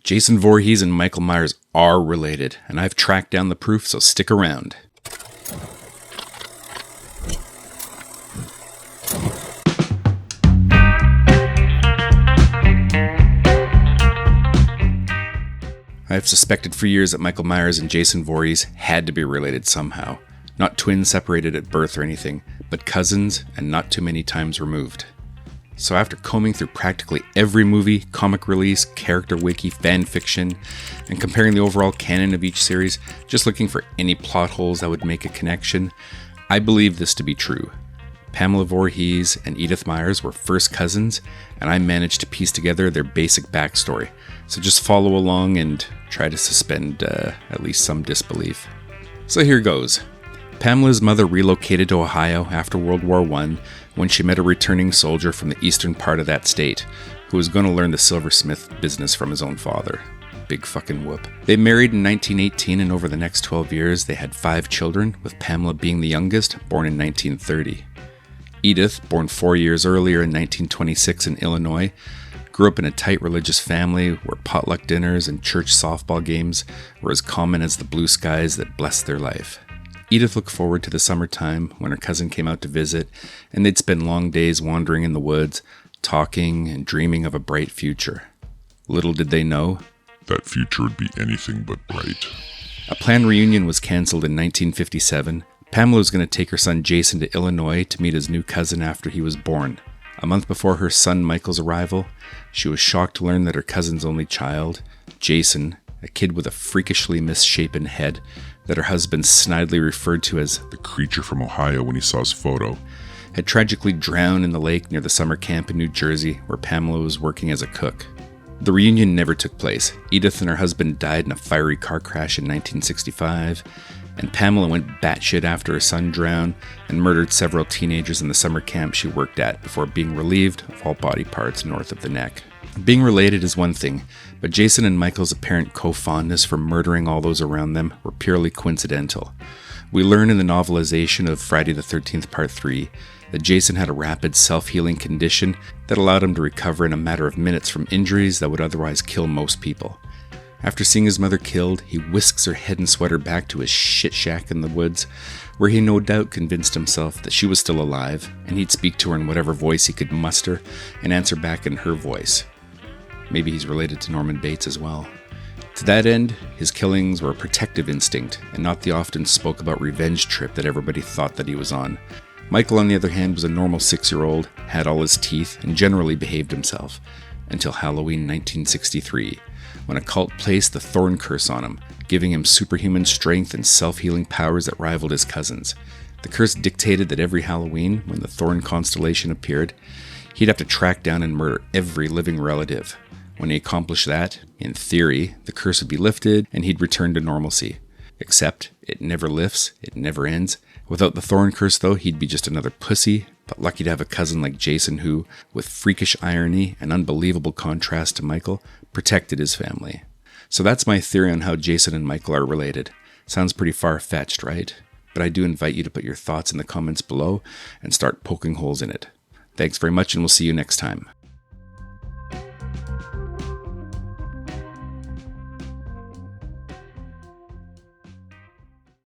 Jason Voorhees and Michael Myers are related, and I've tracked down the proof, so stick around. I've suspected for years that Michael Myers and Jason Voorhees had to be related somehow. Not twins separated at birth or anything, but cousins and not too many times removed. So after combing through practically every movie, comic release, character wiki, fan fiction, and comparing the overall canon of each series, just looking for any plot holes that would make a connection, I believe this to be true. Pamela Voorhees and Edith Myers were first cousins, and I managed to piece together their basic backstory. So just follow along and try to suspend at least some disbelief. So here goes. Pamela's mother relocated to Ohio after World War I when she met a returning soldier from the eastern part of that state who was going to learn the silversmith business from his own father. Big fucking whoop. They married in 1918, and over the next 12 years they had 5 children, with Pamela being the youngest, born in 1930. Edith, born 4 years earlier in 1926 in Illinois, grew up in a tight religious family where potluck dinners and church softball games were as common as the blue skies that blessed their life. Edith looked forward to the summertime when her cousin came out to visit, and they'd spend long days wandering in the woods, talking and dreaming of a bright future. Little did they know, that future would be anything but bright. A planned reunion was canceled in 1957. Pamela was going to take her son Jason to Illinois to meet his new cousin after he was born. A month before her son Michael's arrival, she was shocked to learn that her cousin's only child, Jason, a kid with a freakishly misshapen head that her husband snidely referred to as the creature from Ohio when he saw his photo, had tragically drowned in the lake near the summer camp in New Jersey where Pamela was working as a cook. The reunion never took place. Edith and her husband died in a fiery car crash in 1965, and Pamela went batshit after her son drowned and murdered several teenagers in the summer camp she worked at before being relieved of all body parts north of the neck. Being related is one thing, but Jason and Michael's apparent co-fondness for murdering all those around them were purely coincidental. We learn in the novelization of Friday the 13th Part 3 that Jason had a rapid self-healing condition that allowed him to recover in a matter of minutes from injuries that would otherwise kill most people. After seeing his mother killed, he whisks her head and sweater back to his shit shack in the woods, where he no doubt convinced himself that she was still alive, and he'd speak to her in whatever voice he could muster and answer back in her voice. Maybe he's related to Norman Bates as well. To that end, his killings were a protective instinct, and not the often spoke about revenge trip that everybody thought that he was on. Michael, on the other hand, was a normal 6-year-old, had all his teeth, and generally behaved himself, until Halloween 1963, when a cult placed the Thorn Curse on him, giving him superhuman strength and self-healing powers that rivaled his cousins. The curse dictated that every Halloween, when the Thorn constellation appeared, he'd have to track down and murder every living relative. When he accomplished that, in theory, the curse would be lifted and he'd return to normalcy. Except, it never lifts, it never ends. Without the Thorn Curse, though, he'd be just another pussy, but lucky to have a cousin like Jason who, with freakish irony and unbelievable contrast to Michael, protected his family. So that's my theory on how Jason and Michael are related. Sounds pretty far-fetched, right? But I do invite you to put your thoughts in the comments below and start poking holes in it. Thanks very much, and we'll see you next time.